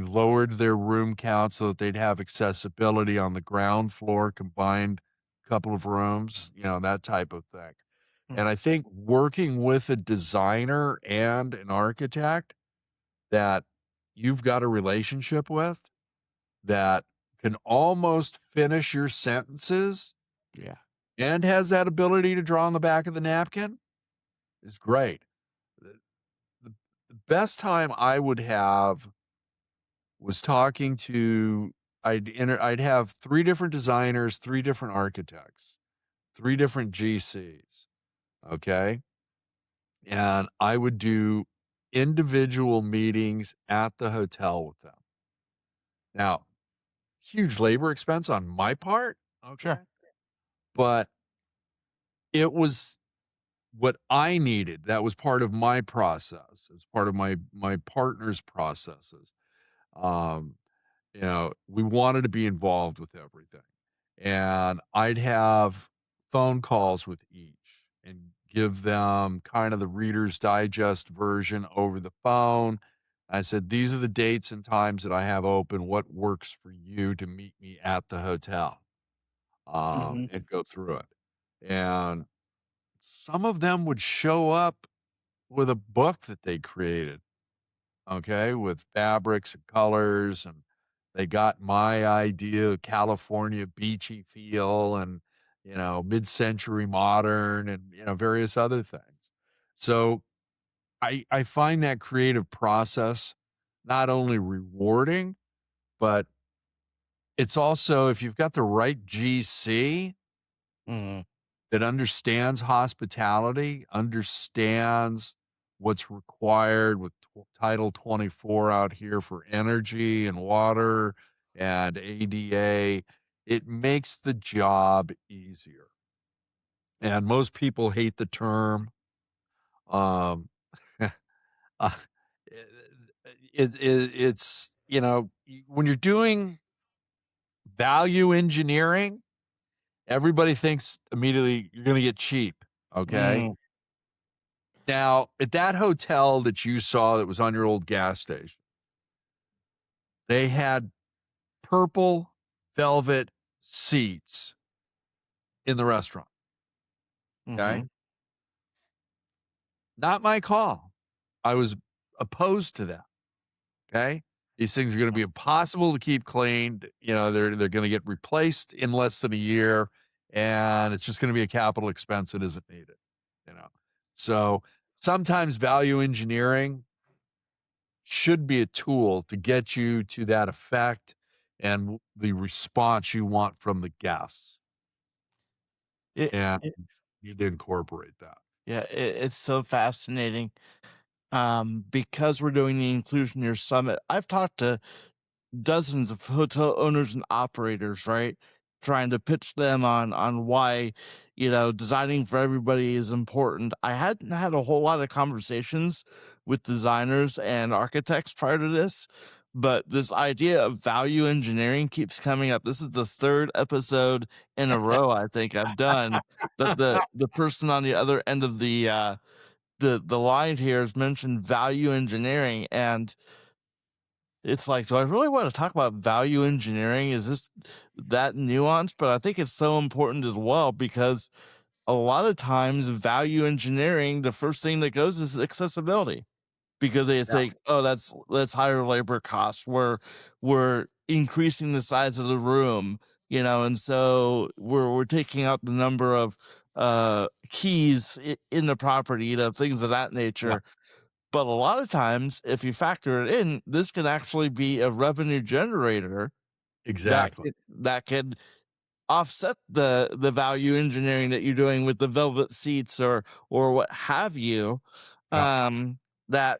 lowered their room count so that they'd have accessibility on the ground floor, combined couple of rooms, that type of thing. And I think working with a designer and an architect that you've got a relationship with, that can almost finish your sentences Yeah. and has that ability to draw on the back of the napkin is great. The the the best time I would have was talking to I'd have 3 different designers, 3 different architects, 3 different GCs, okay? And I would do individual meetings at the hotel with them. Now, huge labor expense on my part, Sure. okay? But it was what I needed. That was part of my process. It was part of my partner's processes. Um, we wanted to be involved with everything. And I'd have phone calls with each and give them kind of the Reader's Digest version over the phone. I said, these are the dates and times that I have open. What works for you to meet me at the hotel? Hmm. And go through it. And some of them would show up with a book that they created, okay, with fabrics and colors, and they got my idea of California beachy feel and, mid-century modern and, various other things. So I find that creative process not only rewarding, but it's also, if you've got the right GC Hmm. that understands hospitality, understands what's required with Title 24 out here for energy and water and ADA, it makes the job easier. And most people hate the term. Um, uh, it's when you're doing value engineering, everybody thinks immediately you're going to get cheap. Okay. Mm, Now, at that hotel that you saw that was on your old gas station, they had purple velvet seats in the restaurant. Okay. mhm, Not my call. I was opposed to that. Okay. These things are going to be impossible to keep cleaned. You know, they're going to get replaced in less than a year, and it's just going to be a capital expense that isn't needed. You know, so sometimes value engineering should be a tool to get you to that effect and the response you want from the guests, it, and it you need to incorporate that. yeah, it's so fascinating. Because we're doing the Inclusioneer Summit, I've talked to dozens of hotel owners and operators, right? Trying to pitch them on why, designing for everybody is important. I hadn't had a whole lot of conversations with designers and architects prior to this, but this idea of value engineering keeps coming up. This is the third episode in a row I think I've done that the person on the other end of the line here has mentioned value engineering, and it's like, do I really want to talk about value engineering? Is this that nuanced? But I think it's so important as well because a lot of times value engineering, the first thing that goes is accessibility because they Yeah, think, oh, that's higher labor costs. We're increasing the size of the room, and so we're taking out the number of keys in the property, things of that yeah, nature. But a lot of times, if you factor it in, this can actually be a revenue generator that exactly. can offset the value engineering that you're doing with the velvet seats or what have you. Yeah, That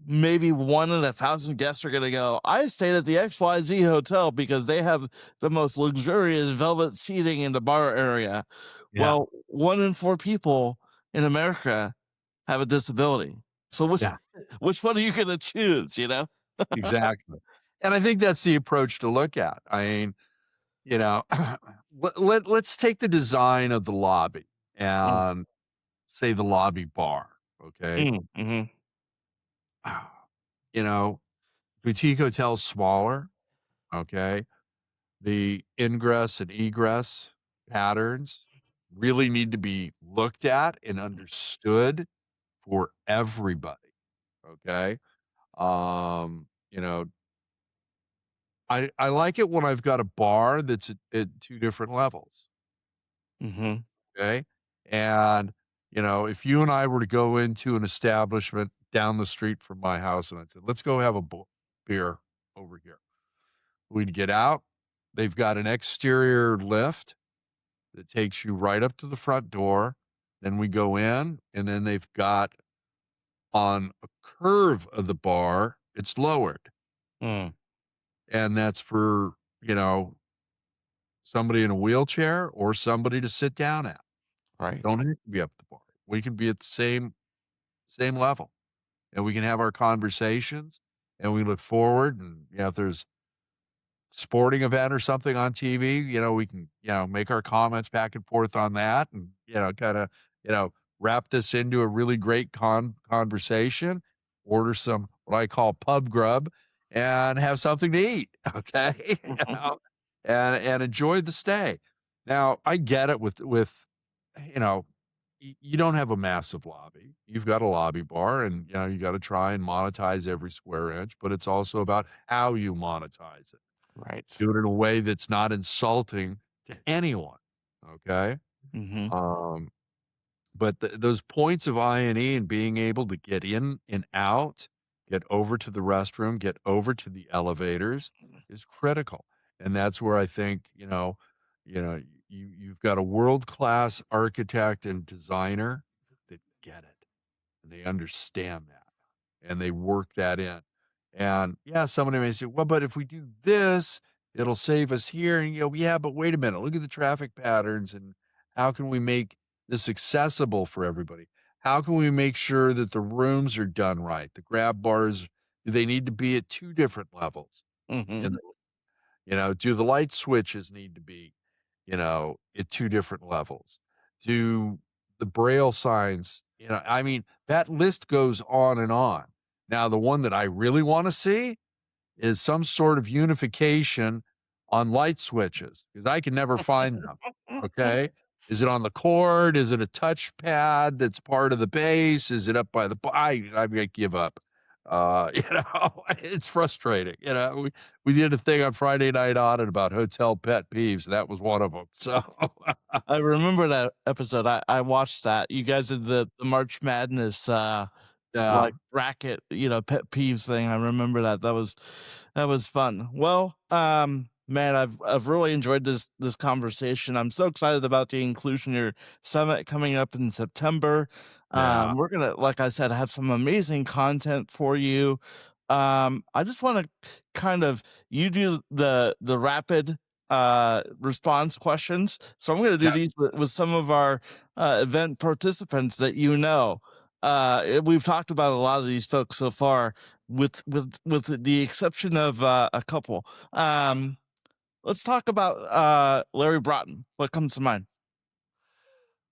maybe 1 in 1,000 guests are gonna go, I stayed at the XYZ hotel because they have the most luxurious velvet seating in the bar area. yeah, Well, 1 in 4 people in America have a disability. So which yeah, which one are you gonna choose, you know? exactly. And I think that's the approach to look at. I mean, you know, let's take the design of the lobby Mm, and say the lobby bar. Okay. mhm, You know, boutique hotels smaller. Okay. The ingress and egress patterns really need to be looked at and understood for everybody. Okay. You know, I like it when I've got a bar that's at two different levels. mhm, Okay. And, if you and I were to go into an establishment down the street from my house and I said, let's go have a beer over here. We'd get out. They've got an exterior lift that takes you right up to the front door. Then we go in, and then they've got on a curve of the bar, it's lowered. mm, And that's for, you know, somebody in a wheelchair or somebody to sit down at. right. Don't have to be up the bar. We can be at the same level, and we can have our conversations, and we look forward. And if there's sporting event or something on TV, we can, make our comments back and forth on that, and kind of, wrap this into a really great conversation. Order some what I call pub grub, and have something to eat. Okay, and enjoy the stay. Now, I get it with you know you don't have a massive lobby. You've got a lobby bar, and you got to try and monetize every square inch, but it's also about how you monetize it. Right. Do it in a way that's not insulting to anyone, okay? Mhm, Um, but those points of I&E and being able to get in and out, get over to the restroom, get over to the elevators is critical. And that's where I think, you've got a world-class architect and designer that get it, and they understand that, and they work that in. And yeah, somebody may say, well, but if we do this, it'll save us here. And yeah, but wait a minute, look at the traffic patterns and how can we make this accessible for everybody? How can we make sure that the rooms are done right? The grab bars, do they need to be at two different levels? Mhm. Do the light switches need to be, at 2 different levels? Do the braille signs, I mean, that list goes on and on. Now, the one that I really wanna see is some sort of unification on light switches, because I can never find them, okay? Is it on the cord? Is it a touchpad that's part of the base? Is it up by the I give up. It's frustrating, we did a thing on Friday Night Audit about hotel pet peeves, and that was one of them, so I remember that episode. I watched that. You guys did the March Madness, yeah, like, bracket, pet peeves thing. I remember that. That was fun. Well, man, I've really enjoyed this conversation. I'm so excited about the Inclusioneer Summit coming up in September. yeah. We're gonna, like I said, have some amazing content for you. I just want to kind of you do the rapid response questions. So I'm going to do Okay. these with some of our event participants that we've talked about a lot of these folks so far, with the exception of a couple. Let's talk about Larry Broughton. What comes to mind?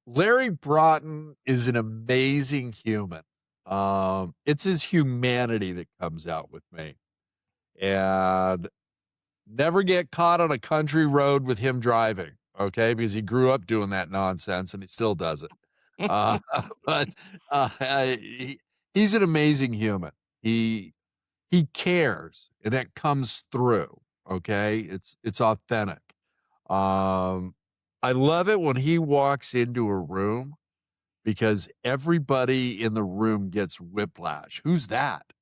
Larry Broughton is an amazing human. It's his humanity that comes out with me. And never get caught on a country road with him driving, okay? Because he grew up doing that nonsense and he still does it. Uh, but he's an amazing human. He he cares, and that comes through. Okay, it's authentic. Um, I love it when he walks into a room because everybody in the room gets whiplash. Who's that?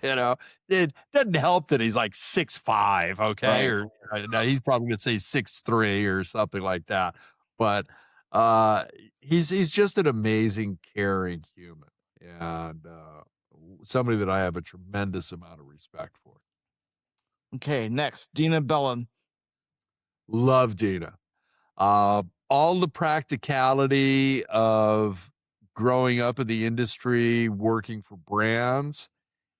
You know, it doesn't help that he's like 6'5", okay? Right. Or no, he's probably gonna say 6'3" or something like that. But uh he's just an amazing, caring human and somebody that I have a tremendous amount of respect for. Okay, next, Dina Bellin. Love Dina. All the practicality of growing up in the industry, working for brands,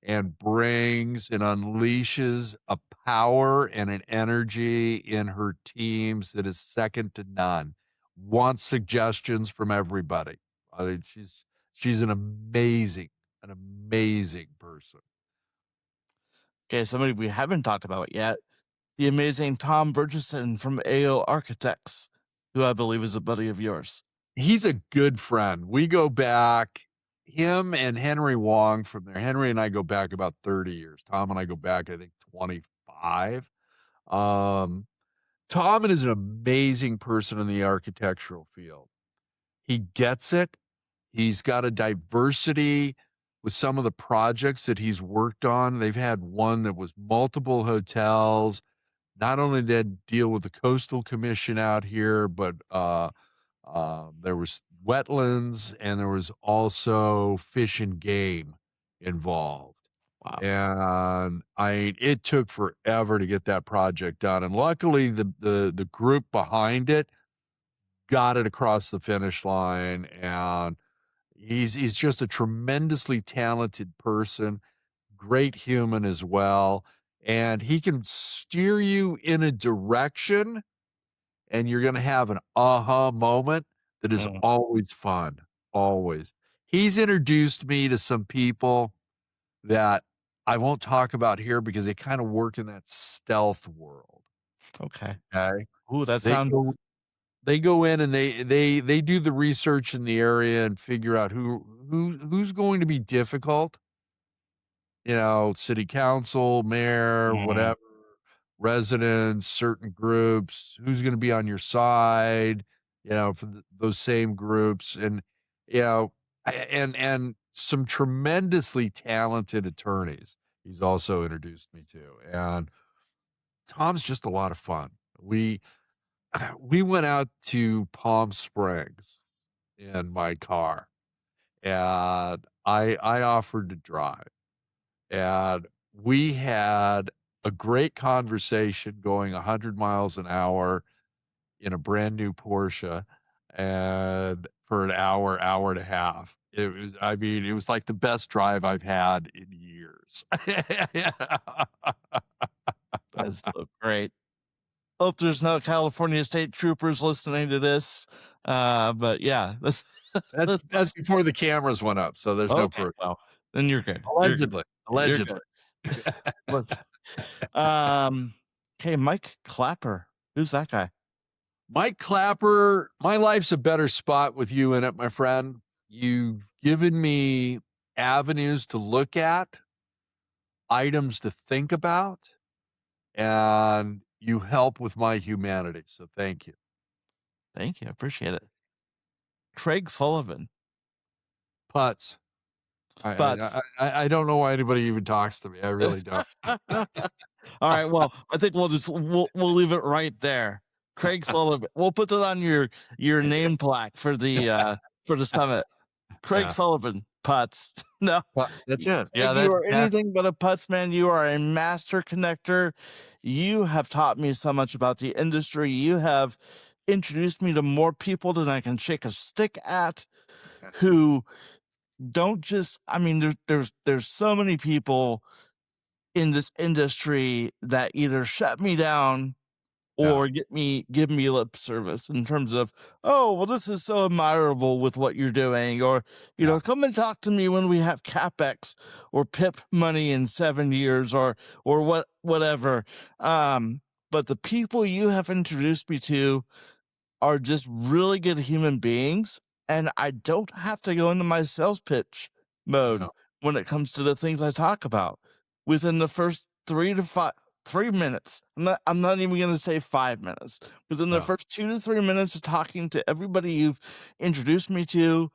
and brings and unleashes a power and an energy in her teams that is second to none. Wants suggestions from everybody. I mean, she's an amazing person. Okay, somebody we haven't talked about yet. The amazing Tom Burgesson from AO Architects, who I believe is a buddy of yours. He's a good friend. We go back, him and Henry Wong from there. Henry and I go back about 30 years. Tom and I go back, I think, 25. Um, Tom is an amazing person in the architectural field. He gets it. He's got a diversity with some of the projects that he's worked on. They've had one that was multiple hotels. Not only did deal with the Coastal Commission out here, but there was wetlands and there was also fish and game involved. Wow. And it took forever to get that project done. And luckily the group behind it got it across the finish line. And he's just a tremendously talented person, great human as well. And he can steer you in a direction and you're gonna have an aha moment that is Mm, always fun, always. He's introduced me to some people that I won't talk about here because they kinda work in that stealth world, okay. okay? Ooh, that They sounds go they go in and they do the research in the area and figure out who's going to be difficult, city council, mayor, mhm, whatever, residents, certain groups, who's going to be on your side, for those same groups, and you know, and some tremendously talented attorneys. He's also introduced me to, and Tom's just a lot of fun. We we went out to Palm Springs in my car, and I offered to drive. And we had a great conversation going 100 miles an hour in a brand new Porsche and for an hour, hour and a half. It was like the best drive I've had in years. is so great. Hope there's no California state troopers listening to this. But yeah, That's before the cameras went up, so there's no okay. proof. Well, then you're good. Allegedly, You're allegedly. good. Look, um, okay, Mike Clapper. Who's that guy? Mike Clapper, my life's a better spot with you in it, my friend. You've given me avenues to look at, items to think about, and you help with my humanity. So thank you. Thank you. I appreciate it. Craig Sullivan. Putz. But I don't know why anybody even talks to me. I really don't. all right. Well, I think we'll leave it right there. Craig Sullivan. We'll put that on your name plaque for the summit. Craig Yeah. Sullivan, putts. No, That's it. Yeah, you are anything but a putts man. You are a master connector. You have taught me so much about the industry. You have introduced me to more people than I can shake a stick at, who don't just. I mean, there's so many people in this industry that either shut me down or give me lip service in terms of, oh, well, this is so admirable with what you're doing, or come and talk to me when we have capex or pip money in 7 years, or whatever. But the people you have introduced me to are just really good human beings, and I don't have to go into my sales pitch mode when it comes to the things I talk about within the first 3 minutes. I'm not even going to say 5 minutes. Within the first 2 to 3 minutes of talking to everybody you've introduced me to,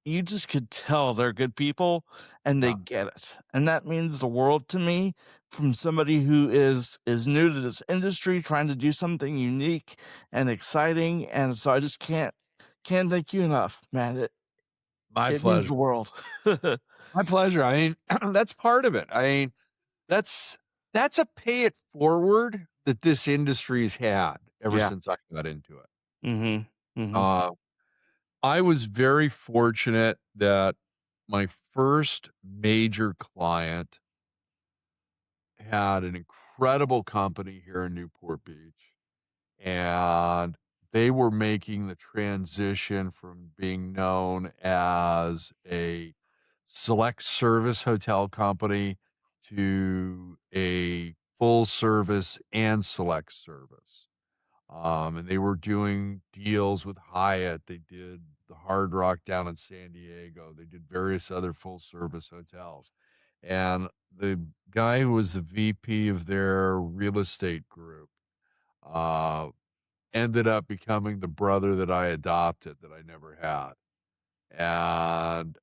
you just could tell they're good people and they get it. And that means the world to me, from somebody who is new to this industry, trying to do something unique and exciting. And so I just can't thank you enough, man. My It means pleasure. the world. My pleasure. I mean, that's part of it. I mean, that's a pay it forward that this industry's had ever since I got into it. Mm-hmm. Mm-hmm. I was very fortunate that my first major client had an incredible company here in Newport Beach, and they were making the transition from being known as a select service hotel company to a full service and select service. And they were doing deals with Hyatt. They did the Hard Rock down in San Diego. They did various other full service hotels. And the guy who was the VP of their real estate group ended up becoming the brother that I adopted that I never had. And,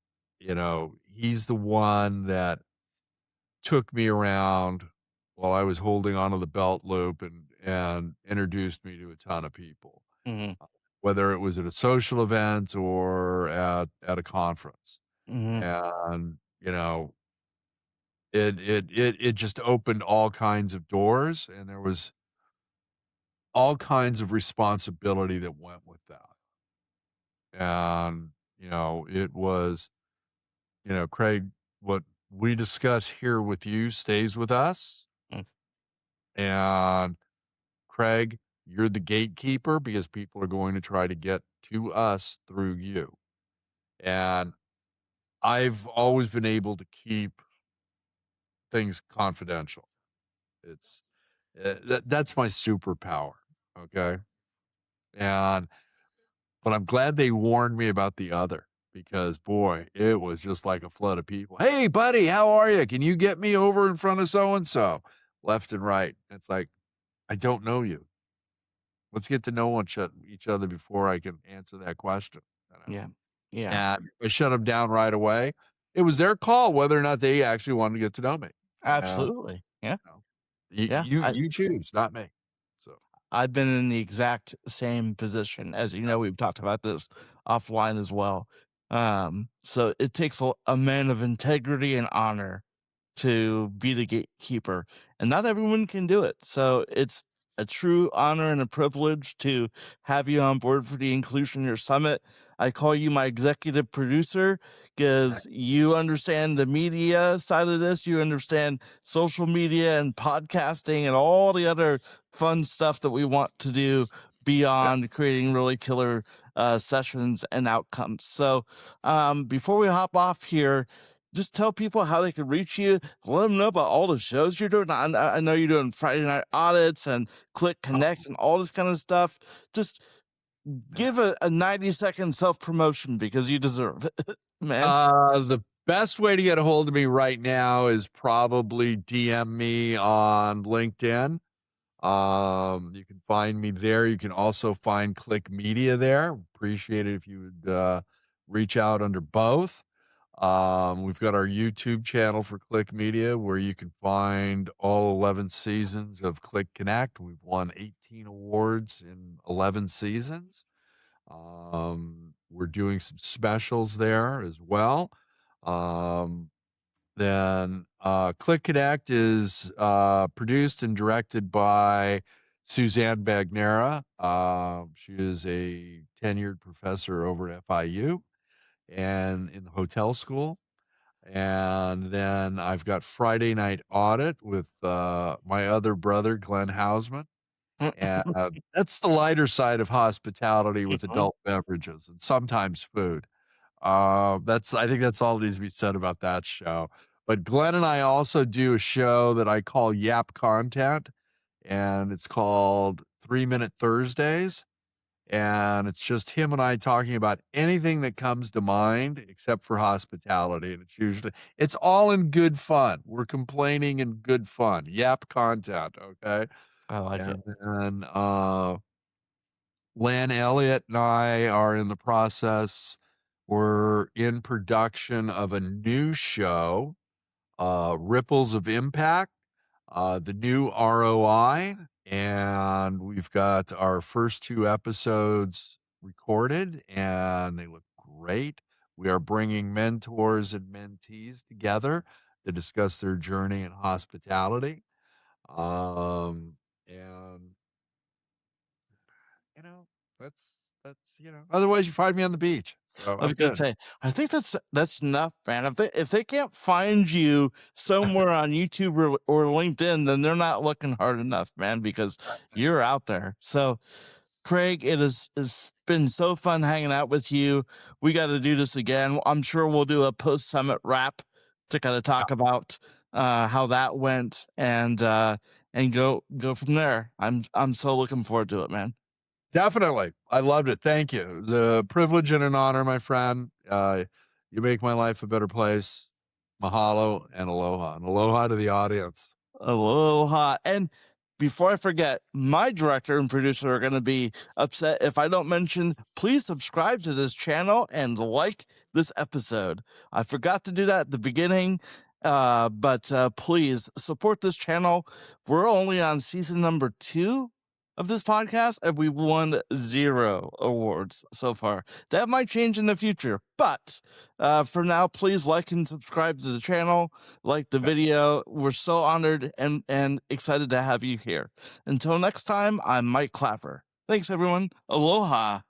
he's the one that took me around while I was holding onto the belt loop and introduced me to a ton of people, Mm-hmm. whether it was at a social event or at a conference. Mm-hmm. And, it just opened all kinds of doors, and there was all kinds of responsibility that went with that. And, it was, Craig, what we discuss here with you stays with us. Mm. And Craig, you're the gatekeeper because people are going to try to get to us through you. And I've always been able to keep things confidential. It's that's my superpower. Okay. But I'm glad they warned me about the other, because boy, it was just like a flood of people. Hey, buddy, how are you? Can you get me over in front of so and so? Left and right. It's like, I don't know you. Let's get to know each other before I can answer that question. Yeah. Yeah. And I shut them down right away. It was their call whether or not they actually wanted to get to know me. Absolutely. Yeah. Yeah. You choose, not me. So I've been in the exact same position. As you know, we've talked about this offline as well. So it takes a man of integrity and honor to be the gatekeeper, and not everyone can do it. So it's a true honor and a privilege to have you on board for the Inclusioneer Summit. I call you my executive producer because you understand the media side of this. You understand social media and podcasting and all the other fun stuff that we want to do beyond creating really killer sessions and outcomes. So before we hop off here, just tell people how they can reach you. Let them know about all the shows you're doing. I know you're doing Friday Night Audits and CLIC Connect and all this kind of stuff. Just give a 90-second self-promotion because you deserve it, man. The best way to get a hold of me right now is probably DM me on LinkedIn. You can find me there. You can also find CLIC Media there. Appreciate it if you would reach out under both. We've got our YouTube channel for CLIC Media where you can find all 11 seasons of CLIC Connect. We've won 18 awards in 11 seasons. We're doing some specials there as well. Then CLIC Connect is produced and directed by Suzanne Bagnera. She is a tenured professor over at FIU and in the hotel school. And then I've got Friday Night Audit with my other brother, Glenn Hausman. And that's the lighter side of hospitality with adult beverages and sometimes food. I think that's all that needs to be said about that show. But Glenn and I also do a show that I call Yap Content, and it's called 3-Minute Thursdays. And it's just him and I talking about anything that comes to mind except for hospitality. And it's all in good fun. We're complaining in good fun. Yap Content, okay? I like it. And Lan Elliott and I are in the process. We're in production of a new show, Ripples of Impact, the new ROI, and we've got our first 2 episodes recorded, and they look great. We are bringing mentors and mentees together to discuss their journey in hospitality. And that's otherwise you find me on the beach. So I was gonna say, I think that's enough, man. If they can't find you somewhere on YouTube or LinkedIn, then they're not looking hard enough, man, because you're out there. So Craig, it's been so fun hanging out with you. We got to do this again. I'm sure we'll do a post-summit wrap to kind of talk about how that went and go from there. I'm so looking forward to it, man. Definitely. I loved it. Thank you. It was a privilege and an honor, my friend. You make my life a better place. Mahalo and aloha. And aloha to the audience. Aloha. And before I forget, my director and producer are going to be upset if I don't mention, please subscribe to this channel and like this episode. I forgot to do that at the beginning, but please support this channel. We're only on season number 2 of this podcast, and we've won 0 awards so far. That might change in the future, but for now, please like and subscribe to the channel, like the video. We're so honored and excited to have you here. Until next time, I'm Mike Clapper. Thanks, everyone. Aloha.